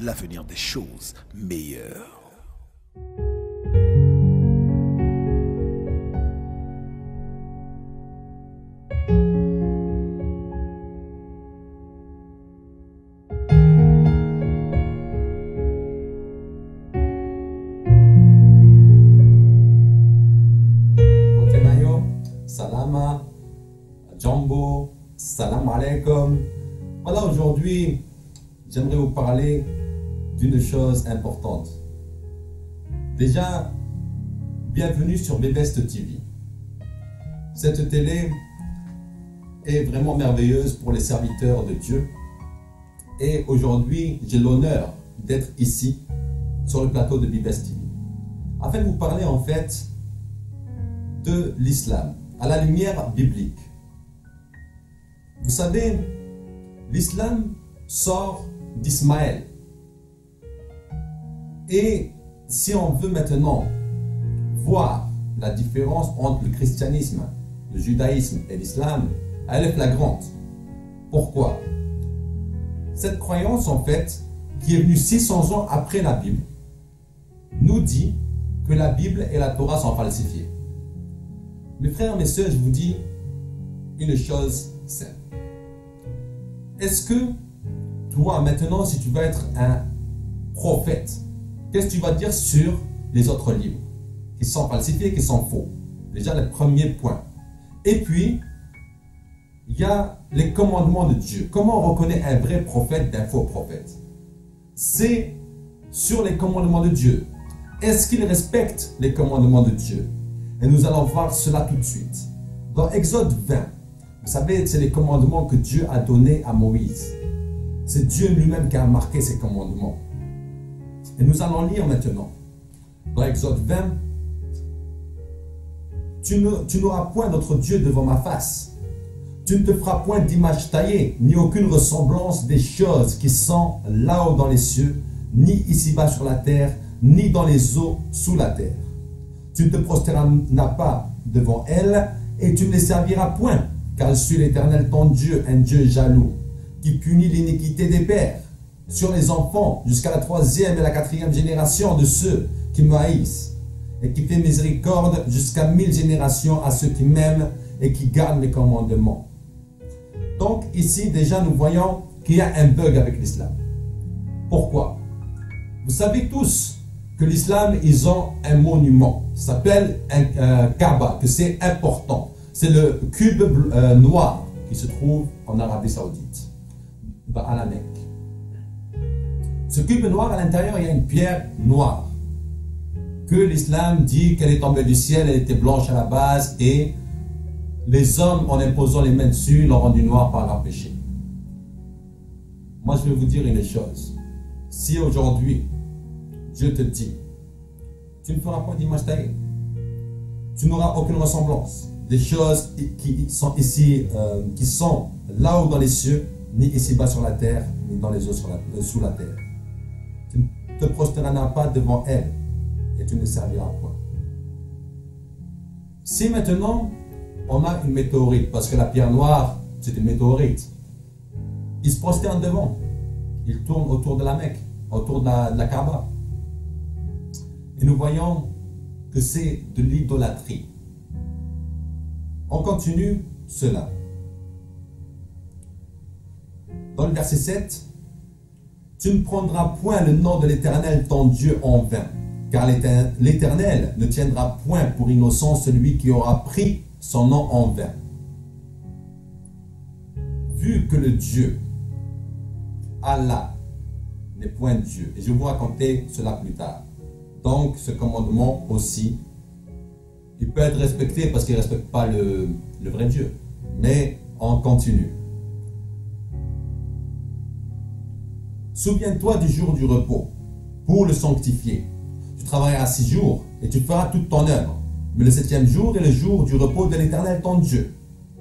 l'avenir des choses meilleures. Salama, Jumbo, salam alaikum. Voilà, aujourd'hui, j'aimerais vous parler d'une chose importante. Déjà, bienvenue sur Bebest TV. Cette télé est vraiment merveilleuse pour les serviteurs de Dieu. Et aujourd'hui, j'ai l'honneur d'être ici, sur le plateau de Bebest TV, afin de vous parler en fait de l'islam à la lumière biblique. Vous savez, l'islam sort d'Ismaël. Et si on veut maintenant voir la différence entre le christianisme, le judaïsme et l'islam, elle est flagrante. Pourquoi? Cette croyance, en fait, qui est venue 600 ans après la Bible, nous dit que la Bible et la Torah sont falsifiées. Mes frères, mes sœurs, je vous dis une chose simple. Est-ce que toi, maintenant, si tu vas être un prophète, qu'est-ce que tu vas dire sur les autres livres qui sont falsifiés, qui sont faux? Déjà, le premier point. Et puis, il y a les commandements de Dieu. Comment on reconnaît un vrai prophète d'un faux prophète? C'est sur les commandements de Dieu. Est-ce qu'il respecte les commandements de Dieu? Et nous allons voir cela tout de suite. Dans Exode 20, vous savez, c'est les commandements que Dieu a donnés à Moïse. C'est Dieu lui-même qui a marqué ces commandements. Et nous allons lire maintenant. Dans Exode 20, tu n'auras point d'autre Dieu devant ma face. Tu ne te feras point d'image taillée, ni aucune ressemblance des choses qui sont là-haut dans les cieux, ni ici-bas sur la terre, ni dans les eaux sous la terre. Tu ne te prosterneras pas devant elle, et tu ne les serviras point, car je suis l'Éternel ton Dieu, un Dieu jaloux, qui punit l'iniquité des pères sur les enfants jusqu'à la 3e et la 4e génération de ceux qui me haïssent, et qui fait miséricorde jusqu'à 1000 générations à ceux qui m'aiment et qui gardent mes commandements. Donc ici déjà nous voyons qu'il y a un bug avec l'islam. Pourquoi? Vous savez tous que l'islam, ils ont un monument, ça s'appelle un Kaaba, que c'est important. C'est le cube noir qui se trouve en Arabie Saoudite, à la Mecque. Ce cube noir, à l'intérieur, il y a une pierre noire, que l'islam dit qu'elle est tombée du ciel, elle était blanche à la base, et les hommes, en imposant les mains dessus, l'ont rendue noire par leur péché. Moi, je vais vous dire une chose. Si aujourd'hui, Dieu te dit, tu ne feras pas d'image taillée, tu n'auras aucune ressemblance des choses qui sont ici, qui sont là-haut dans les cieux, ni ici-bas sur la terre, ni dans les eaux sous la terre. Tu ne te prosterneras pas devant elle, et tu ne serviras point. Si maintenant, on a une météorite, parce que la pierre noire, c'est une météorite, il se prosterne devant, il tourne autour de la Mecque, autour de la Kaaba. Et nous voyons que c'est de l'idolâtrie. On continue cela. Dans le verset 7, tu ne prendras point le nom de l'Éternel ton Dieu en vain, car l'Éternel ne tiendra point pour innocent celui qui aura pris son nom en vain. Vu que le Dieu, Allah, n'est point Dieu, et je vais vous raconter cela plus tard. Donc, ce commandement aussi, il peut être respecté parce qu'il ne respecte pas le vrai Dieu. Mais on continue. Souviens-toi du jour du repos pour le sanctifier. Tu travailleras 6 jours et tu feras toute ton œuvre. Mais le 7e jour est le jour du repos de l'Éternel ton Dieu.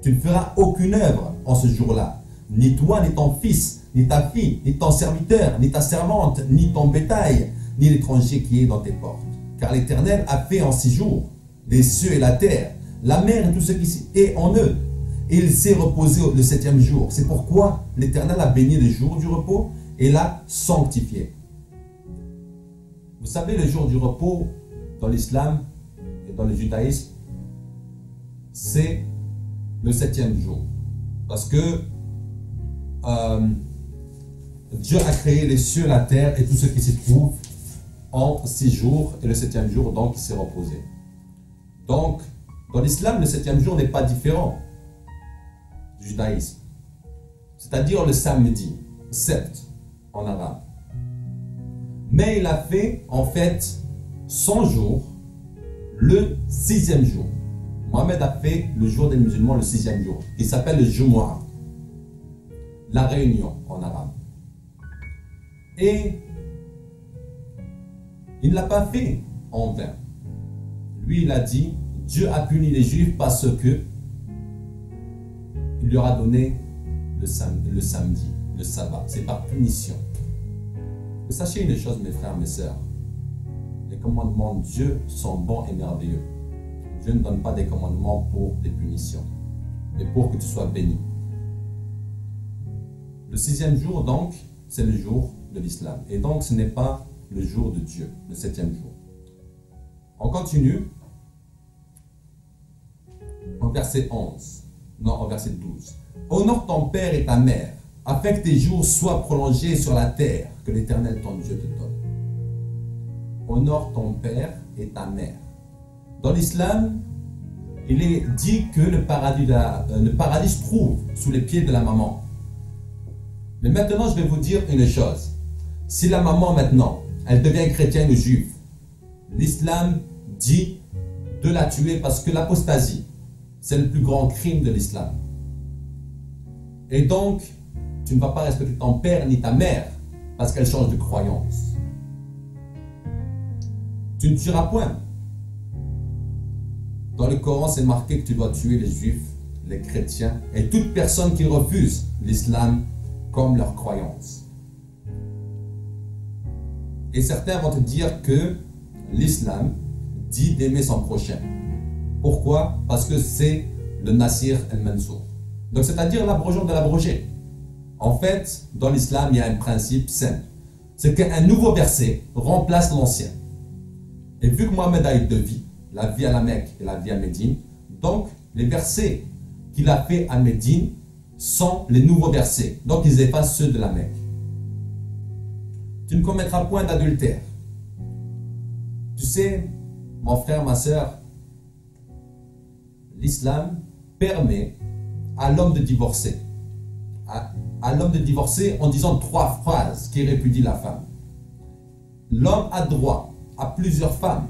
Tu ne feras aucune œuvre en ce jour-là. Ni toi, ni ton fils, ni ta fille, ni ton serviteur, ni ta servante, ni ton bétail, ni l'étranger qui est dans tes portes. Car l'Éternel a fait en 6 jours les cieux et la terre, la mer et tout ce qui est en eux. Et il s'est reposé le 7e jour. C'est pourquoi l'Éternel a béni le jour du repos et l'a sanctifié. Vous savez, le jour du repos dans l'islam et dans le judaïsme, c'est le 7e jour. Parce que Dieu a créé les cieux, la terre et tout ce qui s'y trouve en 6 jours. Et le 7e jour, donc, il s'est reposé. Donc, dans l'islam, le 7e jour n'est pas différent du judaïsme. C'est-à-dire le samedi, sept en arabe. Mais il a fait, en fait, 100 jours, le 6e jour. Mohamed a fait le jour des musulmans, le 6e jour, qui s'appelle le Jumu'ah, la réunion en arabe. Et il ne l'a pas fait en vain. Lui, il a dit, Dieu a puni les Juifs parce que il leur a donné le samedi, le sabbat. C'est par punition. Mais sachez une chose, mes frères, mes sœurs. Les commandements de Dieu sont bons et merveilleux. Dieu ne donne pas des commandements pour des punitions, mais pour que tu sois béni. Le 6e jour, donc, c'est le jour de l'islam. Et donc, ce n'est pas le jour de Dieu, le 7e jour. On continue au verset 11. Non, au verset 12. Honore ton père et ta mère, afin que tes jours soient prolongés sur la terre que l'Éternel ton Dieu te donne. Honore ton père et ta mère. Dans l'islam, il est dit que le paradis se trouve sous les pieds de la maman. Mais maintenant, je vais vous dire une chose. Si la maman, maintenant, elle devient chrétienne ou juive, l'islam dit de la tuer parce que l'apostasie, c'est le plus grand crime de l'islam. Et donc, tu ne vas pas respecter ton père ni ta mère parce qu'elle change de croyance. Tu ne tueras point. Dans le Coran, c'est marqué que tu dois tuer les juifs, les chrétiens et toute personne qui refuse l'islam comme leur croyance. Et certains vont te dire que l'islam dit d'aimer son prochain. Pourquoi? Parce que c'est le Nasir el-Mansour. Donc, c'est-à-dire l'abrogeant de l'abrogé. En fait, dans l'islam, il y a un principe simple. C'est qu'un nouveau verset remplace l'ancien. Et vu que Mohamed a eu deux vies, la vie à la Mecque et la vie à Médine, donc les versets qu'il a fait à Médine sont les nouveaux versets. Donc, ils effacent ceux de la Mecque. Tu ne commettras point d'adultère. Tu sais, mon frère, ma soeur, l'islam permet à l'homme de divorcer. À l'homme de divorcer en disant 3 phrases qui répudient la femme. L'homme a droit à plusieurs femmes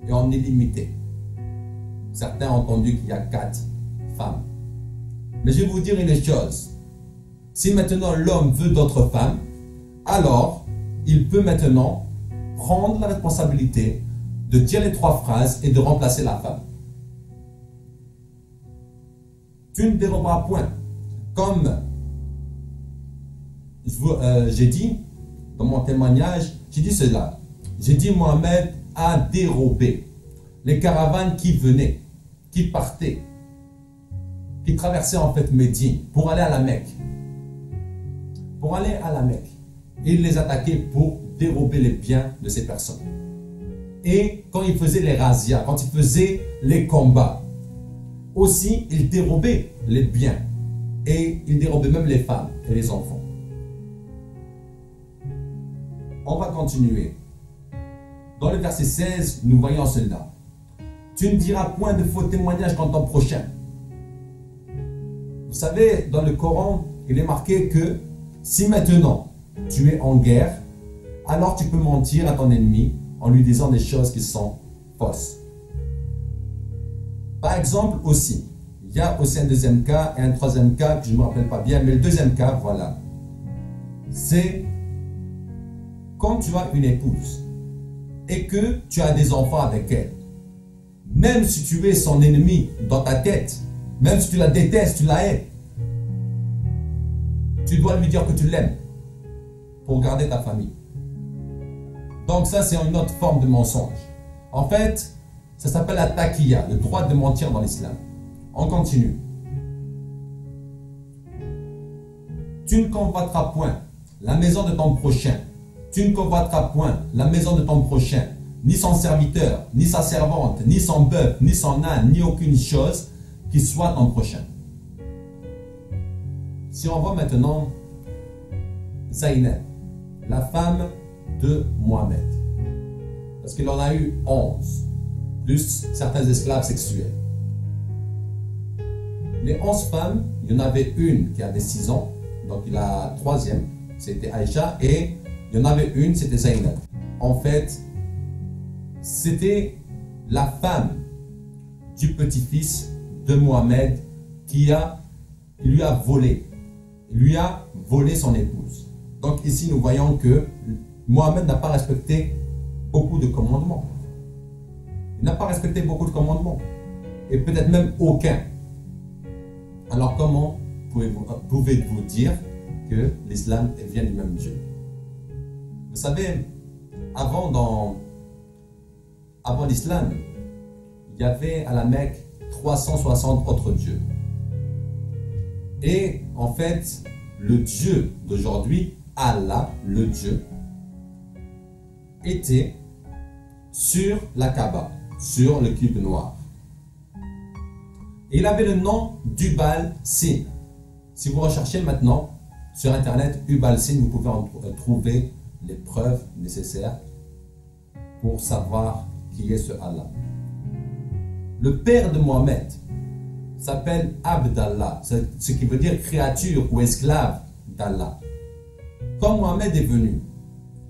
et en illimité. Certains ont entendu qu'il y a 4 femmes. Mais je vais vous dire une chose. Si maintenant l'homme veut d'autres femmes, alors il peut maintenant prendre la responsabilité de dire les 3 phrases et de remplacer la femme. Tu ne déroberas point. Comme j'ai dit dans mon témoignage, j'ai dit cela. J'ai dit Mohamed a dérobé les caravanes qui venaient, qui partaient, qui traversaient en fait Médine pour aller à la Mecque. Pour aller à la Mecque. Il les attaquait pour dérober les biens de ces personnes. Et quand il faisait les razzias, quand il faisait les combats, aussi il dérobait les biens. Et il dérobait même les femmes et les enfants. On va continuer. Dans le verset 16, nous voyons cela. Tu ne diras point de faux témoignages contre ton prochain. Vous savez, dans le Coran, il est marqué que si maintenant tu es en guerre, alors tu peux mentir à ton ennemi en lui disant des choses qui sont fausses. Par exemple aussi, il y a aussi un deuxième cas et un troisième cas que je ne me rappelle pas bien, mais le deuxième cas, voilà. C'est quand tu as une épouse et que tu as des enfants avec elle. Même si tu es son ennemi dans ta tête, même si tu la détestes, tu la hais, tu dois lui dire que tu l'aimes pour garder ta famille. Donc ça, c'est une autre forme de mensonge. En fait, ça s'appelle la taqiyya, le droit de mentir dans l'islam. On continue. Tu ne convoiteras point la maison de ton prochain. Tu ne convoiteras point la maison de ton prochain, ni son serviteur, ni sa servante, ni son bœuf, ni son âne, ni aucune chose qui soit ton prochain. Si on voit maintenant Zaynab, la femme de Mohamed, parce qu'il en a eu 11, plus certains esclaves sexuels. Les 11 femmes, il y en avait une qui avait 6 ans, donc la troisième, c'était Aïcha, et il y en avait une, c'était Zaynab. En fait, c'était la femme du petit-fils de Mohamed qui lui a volé son épouse. Donc ici, nous voyons que Mohamed n'a pas respecté beaucoup de commandements. Il n'a pas respecté beaucoup de commandements. Et peut-être même aucun. Alors comment pouvez-vous dire que l'islam vient du même Dieu? Vous savez, avant l'islam, il y avait à la Mecque 360 autres dieux. Et en fait, le Dieu d'aujourd'hui, Allah, le Dieu, était sur la Kaaba, sur le cube noir. Et il avait le nom d'Ubal-Sin. Si vous recherchez maintenant sur internet Ubal-Sin, vous pouvez en trouver les preuves nécessaires pour savoir qui est ce Allah. Le père de Mohamed s'appelle Abdallah, ce qui veut dire créature ou esclave d'Allah. Quand Mohamed est venu,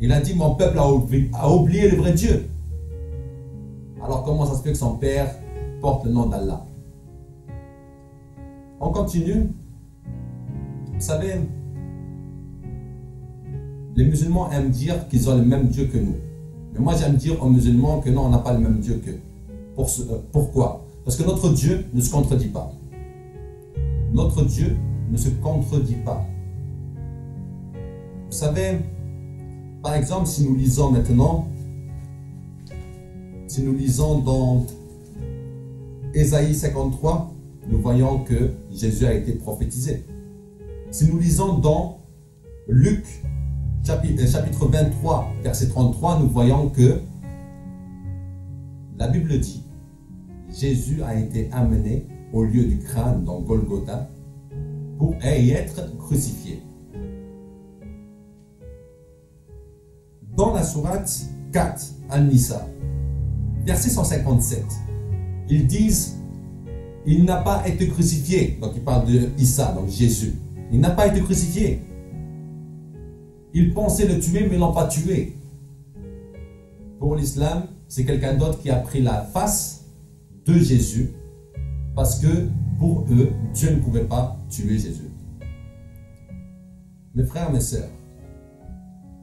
il a dit: mon peuple a oublié le vrai Dieu. Alors comment ça se fait que son père porte le nom d'Allah? On continue. Vous savez, les musulmans aiment dire qu'ils ont le même Dieu que nous. Mais moi j'aime dire aux musulmans que non, on n'a pas le même Dieu qu'eux. Pourquoi? Parce que notre Dieu ne se contredit pas. Notre Dieu ne se contredit pas. Vous savez, par exemple, si nous lisons maintenant, si nous lisons dans Ésaïe 53, nous voyons que Jésus a été prophétisé. Si nous lisons dans Luc chapitre 23, verset 33, nous voyons que la Bible dit: Jésus a été amené au lieu du crâne dans Golgotha pour y être crucifié. Dans la sourate 4, An-Nisa, verset 157, ils disent: il n'a pas été crucifié. Donc il parle de Issa, donc Jésus. Il n'a pas été crucifié. Ils pensaient le tuer, mais ils ne l'ont pas tué. Pour l'islam, c'est quelqu'un d'autre qui a pris la face de Jésus, parce que pour eux, Dieu ne pouvait pas tuer Jésus. Mes frères, mes sœurs,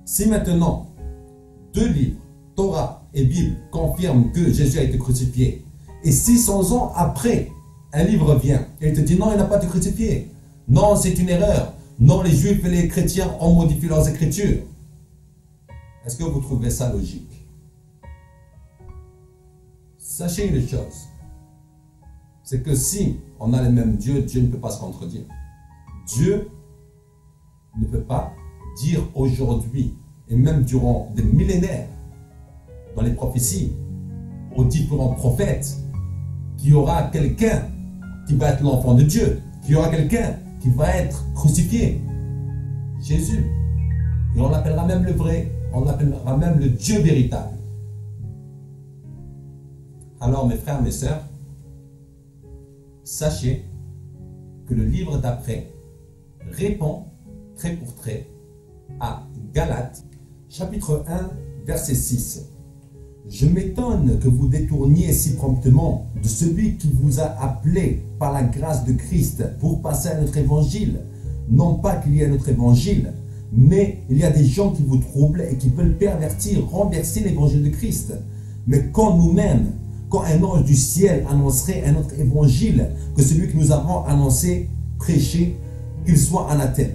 si maintenant 2 livres, Torah et Bible, confirment que Jésus a été crucifié, et 600 ans après, un livre vient et il te dit: non, il n'a pas été crucifié, non, c'est une erreur, non, les juifs et les chrétiens ont modifié leurs écritures, est-ce que vous trouvez ça logique? Sachez une chose, c'est que si on a le même Dieu, Dieu ne peut pas se contredire. Dieu ne peut pas dire aujourd'hui, et même durant des millénaires, dans les prophéties, aux différents prophètes, qu'il y aura quelqu'un qui va être l'enfant de Dieu, qu'il y aura quelqu'un qui va être crucifié. Jésus. Et on l'appellera même le vrai, on l'appellera même le Dieu véritable. Alors mes frères, mes sœurs, sachez que le livre d'après répond trait pour trait à Galates, chapitre 1, verset 6. Je m'étonne que vous détourniez si promptement de celui qui vous a appelé par la grâce de Christ pour passer à notre évangile. Non pas qu'il y ait notre évangile, mais il y a des gens qui vous troublent et qui veulent pervertir, renverser l'évangile de Christ. Mais quand nous-mêmes, quand un ange du ciel annoncerait un autre évangile que celui que nous avons annoncé, prêché, qu'il soit anathème.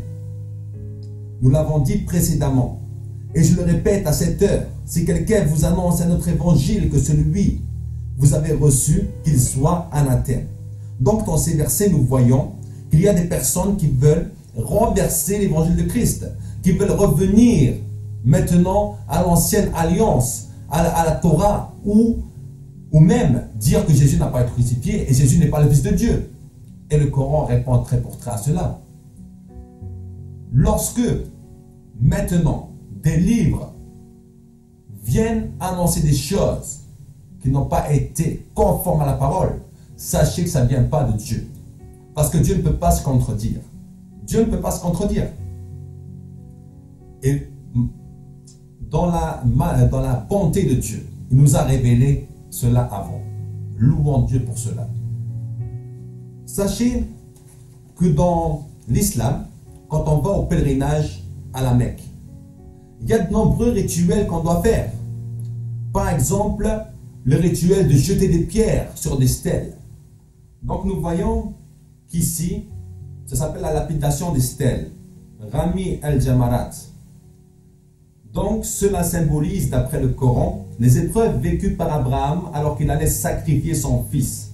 Nous l'avons dit précédemment, et je le répète à cette heure, si quelqu'un vous annonce un autre évangile que celui que vous avez reçu, qu'il soit anathème. Donc dans ces versets, nous voyons qu'il y a des personnes qui veulent renverser l'évangile de Christ, qui veulent revenir maintenant à l'ancienne alliance, à la Torah, ou même dire que Jésus n'a pas été crucifié et Jésus n'est pas le Fils de Dieu. Et le Coran répond très pour très à cela. Lorsque maintenant des livres viennent annoncer des choses qui n'ont pas été conformes à la parole, sachez que ça ne vient pas de Dieu. Parce que Dieu ne peut pas se contredire. Dieu ne peut pas se contredire. Et dans la bonté de Dieu, il nous a révélé cela avant. Louons Dieu pour cela. Sachez que dans l'islam, quand on va au pèlerinage à la Mecque, il y a de nombreux rituels qu'on doit faire. Par exemple, le rituel de jeter des pierres sur des stèles. Donc nous voyons qu'ici, ça s'appelle la lapidation des stèles. Rami el-Jamarat. Donc cela symbolise, d'après le Coran, les épreuves vécues par Abraham alors qu'il allait sacrifier son fils,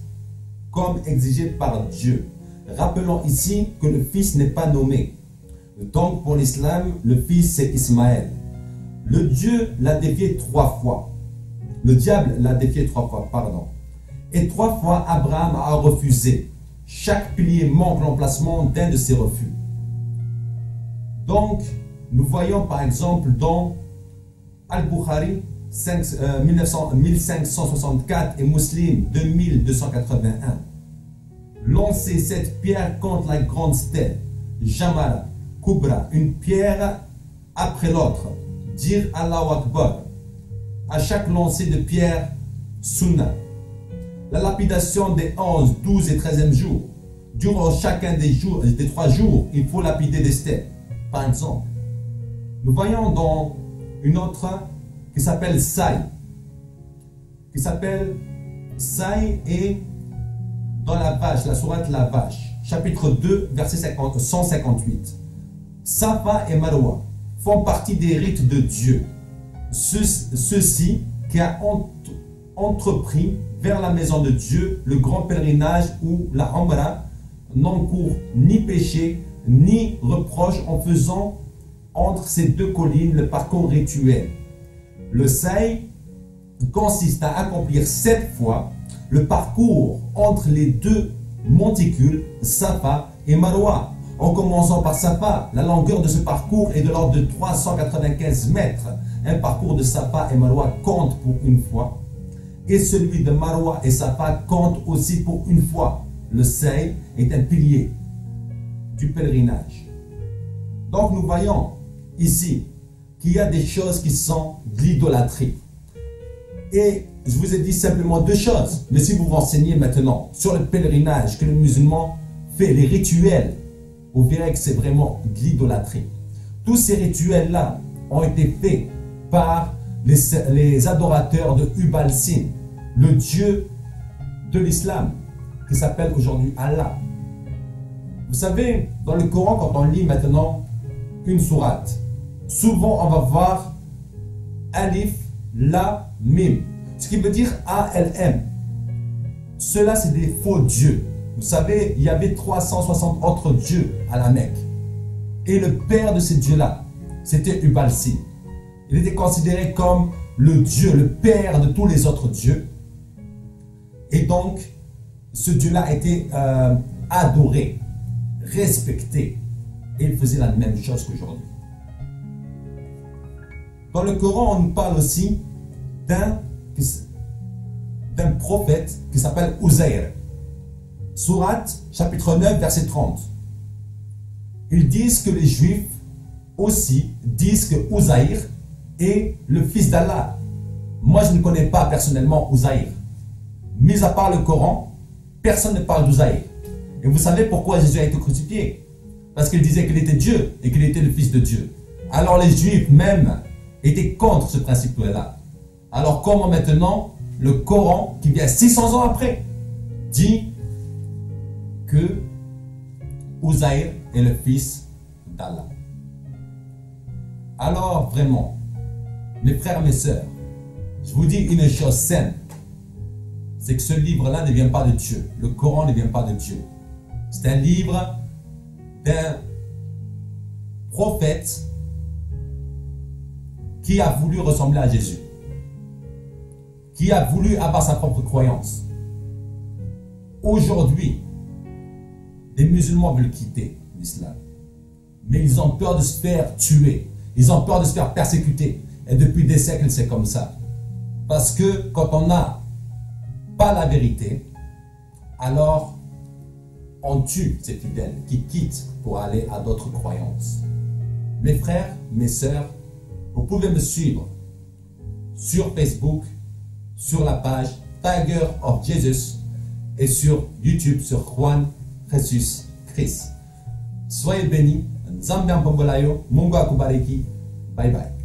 comme exigé par Dieu. Rappelons ici que le fils n'est pas nommé. Donc pour l'islam, le fils c'est Ismaël. Le Dieu l'a défié 3 fois. Le diable l'a défié 3 fois, pardon. Et 3 fois, Abraham a refusé. Chaque pilier manque l'emplacement d'un de ses refus. Donc, nous voyons par exemple dans Al-Bukhari 1564 et Muslim 2281. Lancez cette pierre contre la grande stèle, Jamala, Kubra, une pierre après l'autre. Dire Allahu Akbar. À chaque lancer de pierre, Sunnah. La lapidation des 11, 12 et 13e jours. Durant chacun des 3 jours, il faut lapider des stèles. Par exemple, nous voyons dans une autre qui s'appelle Saï. Et dans la vache, la sourate La Vache, chapitre 2, verset 158. Safa et Marwa font partie des rites de Dieu. Ceux-ci qui a entrepris vers la maison de Dieu le grand pèlerinage ou la Umrah n'encourt ni péché ni reproche en faisant entre ces 2 collines le parcours rituel. Le Saï consiste à accomplir 7 fois le parcours entre les 2 monticules Safa et Marwa. En commençant par Safa, la longueur de ce parcours est de l'ordre de 395 mètres. Un parcours de Safa et Marwa compte pour une fois. Et celui de Marwa et Safa compte aussi pour une fois. Le Saï est un pilier du pèlerinage. Donc nous voyons ici qu'il y a des choses qui sont de l'idolâtrie. Et je vous ai dit simplement 2 choses. Mais si vous vous renseignez maintenant sur le pèlerinage que le musulman fait, les rituels, vous verrez que c'est vraiment de l'idolâtrie. Tous ces rituels-là ont été faits par les adorateurs de Hubal-Sin, le dieu de l'islam, qui s'appelle aujourd'hui Allah. Vous savez, dans le Coran, quand on lit maintenant une sourate, souvent on va voir Alif, La, Mim, ce qui veut dire A-L-M. Cela, c'est des faux dieux. Vous savez, il y avait 360 autres dieux à la Mecque. Et le père de ces dieux-là, c'était Hubal-Sin. Il était considéré comme le dieu, le père de tous les autres dieux. Et donc, ce dieu-là était adoré, respecté. Et il faisait la même chose qu'aujourd'hui. Dans le Coran, on nous parle aussi d'un prophète qui s'appelle Uzair. Sourate, chapitre 9, verset 30. Ils disent que les Juifs aussi disent que Uzair est le fils d'Allah. Moi, je ne connais pas personnellement Uzair. Mis à part le Coran, personne ne parle d'Uzair. Et vous savez pourquoi Jésus a été crucifié? Parce qu'il disait qu'il était Dieu et qu'il était le fils de Dieu. Alors les Juifs même étaient contre ce principe-là. Alors comment maintenant le Coran, qui vient 600 ans après, dit que Uzair est le fils d'Allah? Alors vraiment, mes frères, mes sœurs, je vous dis une chose simple, c'est que ce livre-là ne vient pas de Dieu. Le Coran ne vient pas de Dieu. C'est un livre d'un prophète qui a voulu ressembler à Jésus, qui a voulu avoir sa propre croyance. Aujourd'hui, les musulmans veulent quitter l'islam, mais ils ont peur de se faire tuer, ils ont peur de se faire persécuter. Et depuis des siècles, c'est comme ça. Parce que quand on n'a pas la vérité, alors on tue ces fidèles qui quittent pour aller à d'autres croyances. Mes frères, mes sœurs, vous pouvez me suivre sur Facebook, sur la page Tiger of Jesus et sur YouTube sur Juan Jesus Christ. Soyez bénis. Nzambe Mpongolayo, Mungu akubariki. Bye bye.